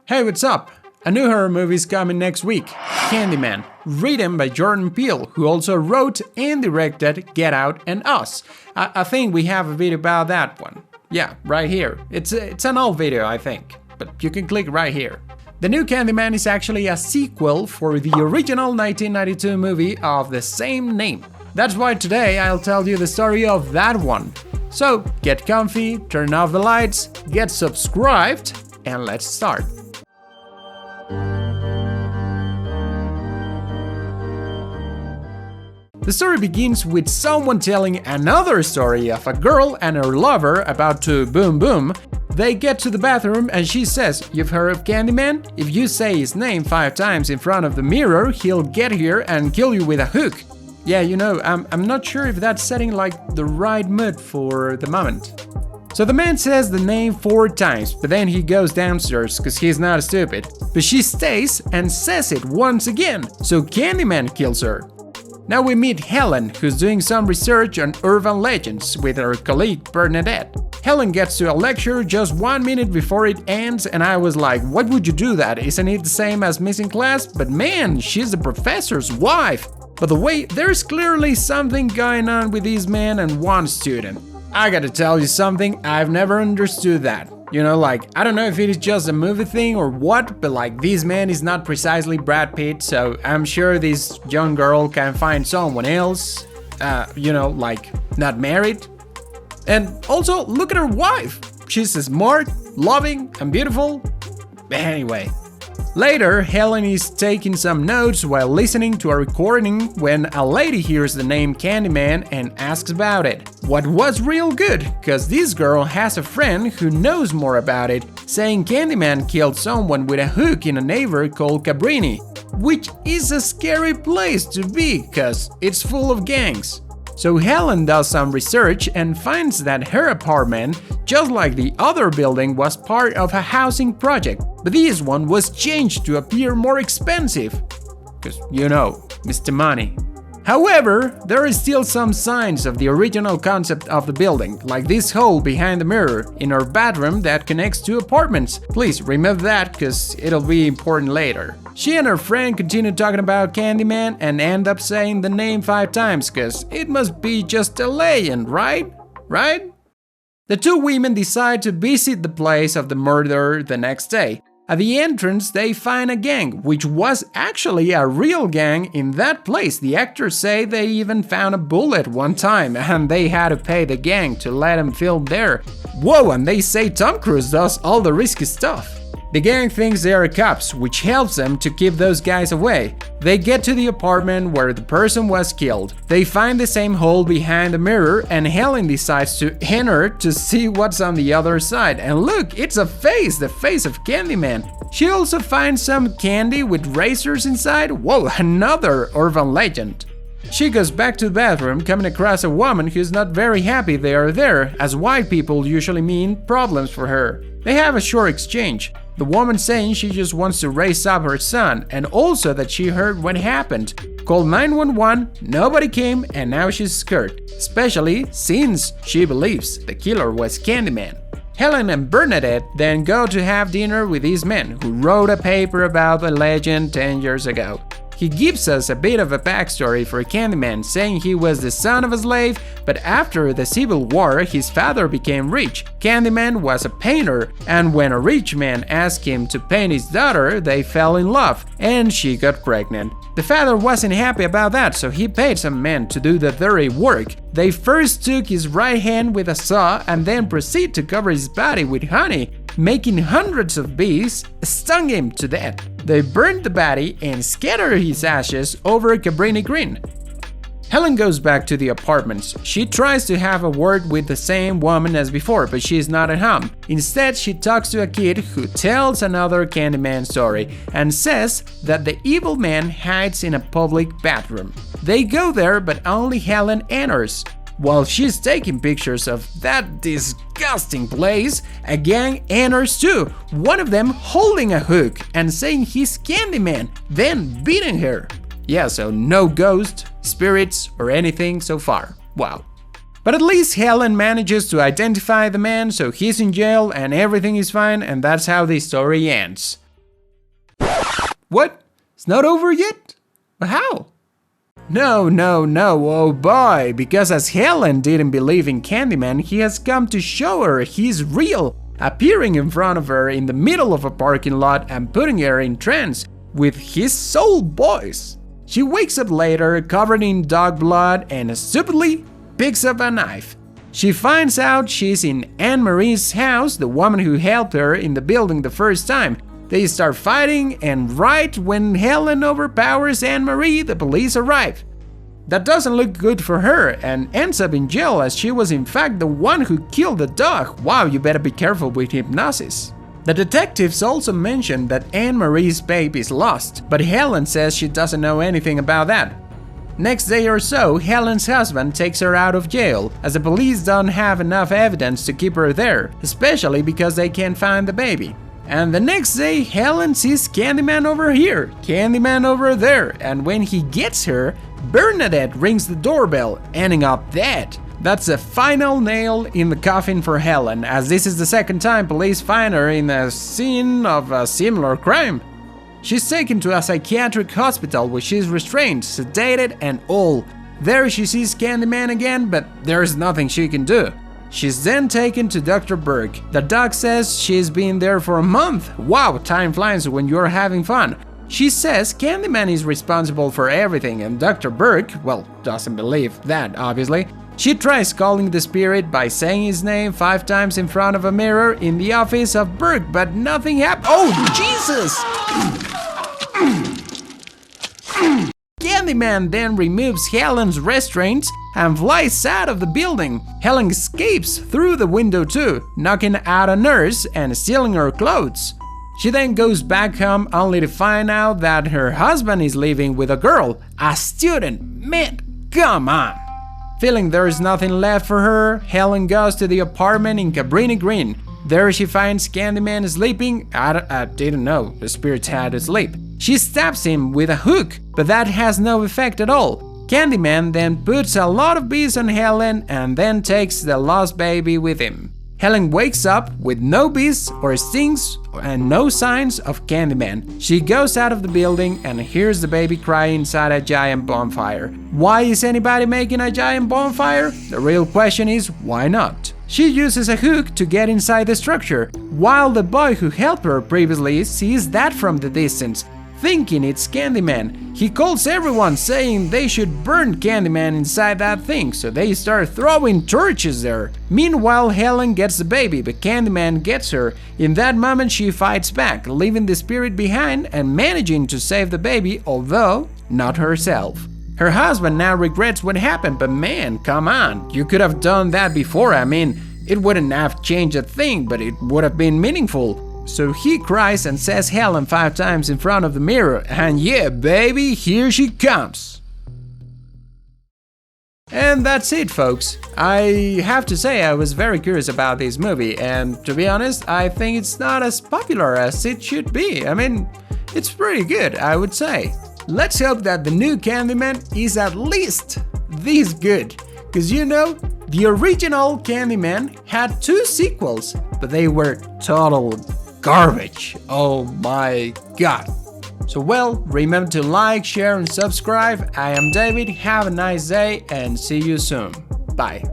Hey, what's up? A new horror movie is coming next week, Candyman, written by Jordan Peele, who also wrote and directed Get Out and Us. I think we have a video about that one. Yeah, right here. It's an old video, I think, but you can click right here. The new Candyman is actually a sequel for the original 1992 movie of the same name. That's why today I'll tell you the story of that one. So get comfy, turn off the lights, get subscribed, and let's start. The story begins with someone telling another story of a girl and her lover about to boom boom. They get to the bathroom and she says, "You've heard of Candyman? If you say his name 5 times in front of the mirror, he'll get here and kill you with a hook." Yeah, you know, I'm not sure if that's setting like the right mood for the moment. So the man says the name 4 times, but then he goes downstairs because he's not stupid. But she stays and says it once again, so Candyman kills her. Now we meet Helen, who's doing some research on urban legends with her colleague Bernadette. Helen gets to a lecture just 1 minute before it ends, and I was like, what would you do that? Isn't it the same as missing class? But man, she's the professor's wife. By the way, there's clearly something going on with these men and one student. I gotta tell you something, I've never understood that. You know, like, I don't know if it is just a movie thing or what, but like, this man is not precisely Brad Pitt, so I'm sure this young girl can find someone else, you know, like, not married. And also, look at her wife. She's smart, loving, and beautiful. Anyway. Later, Helen is taking some notes while listening to a recording when a lady hears the name Candyman and asks about it. What was real good, cause this girl has a friend who knows more about it, saying Candyman killed someone with a hook in a neighborhood called Cabrini, which is a scary place to be cause it's full of gangs. So Helen does some research and finds that her apartment, just like the other building, was part of a housing project, but this one was changed to appear more expensive. Cause you know, Mr. Money. However, there is still some signs of the original concept of the building, like this hole behind the mirror in her bathroom that connects to apartments. Please remove that, cause it'll be important later. She and her friend continue talking about Candyman and end up saying the name 5 times, cause it must be just a legend, right? Right? The 2 women decide to visit the place of the murder the next day. At the entrance, they find a gang, which was actually a real gang in that place. The actors say they even found a bullet one time, and they had to pay the gang to let them film there. Whoa, and they say Tom Cruise does all the risky stuff. The gang thinks they are cops, which helps them to keep those guys away. They get to the apartment where the person was killed. They find the same hole behind the mirror, and Helen decides to enter to see what's on the other side. And look, it's a face, the face of Candyman. She also finds some candy with razors inside. Whoa, another urban legend. She goes back to the bathroom, coming across a woman who's not very happy they are there, as white people usually mean problems for her. They have a short exchange. The woman saying she just wants to raise up her son, and also that she heard what happened. Called 911, nobody came, and now she's scared, especially since she believes the killer was Candyman. Helen and Bernadette then go to have dinner with these men who wrote a paper about the legend 10 years ago. He gives us a bit of a backstory for Candyman, saying he was the son of a slave, but after the Civil War, his father became rich. Candyman was a painter, and when a rich man asked him to paint his daughter, they fell in love, and she got pregnant. The father wasn't happy about that, so he paid some men to do the dirty work. They first took his right hand with a saw and then proceeded to cover his body with honey, making hundreds of bees, stung him to death. They burned the body and scattered his ashes over Cabrini Green. Helen goes back to the apartments. She tries to have a word with the same woman as before, but she's not at home. Instead, she talks to a kid who tells another Candyman story and says that the evil man hides in a public bathroom. They go there, but only Helen enters. While she's taking pictures of that disgusting place, a gang enters too, one of them holding a hook and saying he's Candyman, then beating her. Yeah, so no ghost, spirits, or anything so far. Wow. But at least Helen manages to identify the man, so he's in jail and everything is fine, and that's how the story ends. What? It's not over yet? But how? No, oh boy, because as Helen didn't believe in Candyman, he has come to show her he's real, appearing in front of her in the middle of a parking lot and putting her in trance with his soul voice. She wakes up later, covered in dog blood, and stupidly picks up a knife. She finds out she's in Anne-Marie's house, the woman who helped her in the building the first time. They start fighting, and right when Helen overpowers Anne-Marie, the police arrive. That doesn't look good for her and ends up in jail as she was in fact the one who killed the dog. Wow, you better be careful with hypnosis. The detectives also mention that Anne-Marie's baby is lost, but Helen says she doesn't know anything about that. Next day or so, Helen's husband takes her out of jail, as the police don't have enough evidence to keep her there, especially because they can't find the baby. And the next day, Helen sees Candyman over here, Candyman over there, and when he gets her, Bernadette rings the doorbell, ending up dead. That's the final nail in the coffin for Helen, as this is the second time police find her in a scene of a similar crime. She's taken to a psychiatric hospital where she's restrained, sedated, and all. There she sees Candyman again, but there's nothing she can do. She's then taken to Dr. Burke. The doc says she's been there for a month. Wow, time flies when you're having fun. She says Candyman is responsible for everything, and Dr. Burke, well, doesn't believe that, obviously. She tries calling the spirit by saying his name 5 times in front of a mirror in the office of Burke, but nothing happens. Oh, Jesus! Candyman then removes Helen's restraints and flies out of the building. Helen escapes through the window too, knocking out a nurse and stealing her clothes. She then goes back home only to find out that her husband is living with a girl, a student. Man, come on! Feeling there is nothing left for her, Helen goes to the apartment in Cabrini Green. There she finds Candyman sleeping. I didn't know the spirits had to sleep. She stabs him with a hook, but that has no effect at all. Candyman then puts a lot of bees on Helen and then takes the lost baby with him. Helen wakes up with no bees or stings and no signs of Candyman. She goes out of the building and hears the baby cry inside a giant bonfire. Why is anybody making a giant bonfire? The real question is, why not? She uses a hook to get inside the structure, while the boy who helped her previously sees that from the distance, thinking it's Candyman. He calls everyone saying they should burn Candyman inside that thing, so they start throwing torches there. Meanwhile, Helen gets the baby, but Candyman gets her. In that moment, she fights back, leaving the spirit behind and managing to save the baby, although not herself. Her husband now regrets what happened, but man, come on, you could have done that before. I mean, it wouldn't have changed a thing, but it would have been meaningful. So he cries and says Helen 5 times in front of the mirror, and yeah, baby, here she comes. And that's it, folks. I have to say I was very curious about this movie, and to be honest, I think it's not as popular as it should be. I mean, it's pretty good, I would say. Let's hope that the new Candyman is at least this good, because you know, the original Candyman had 2 sequels, but they were total garbage. Oh my god. So well, remember to like, share and subscribe. I am David, have a nice day and see you soon. Bye.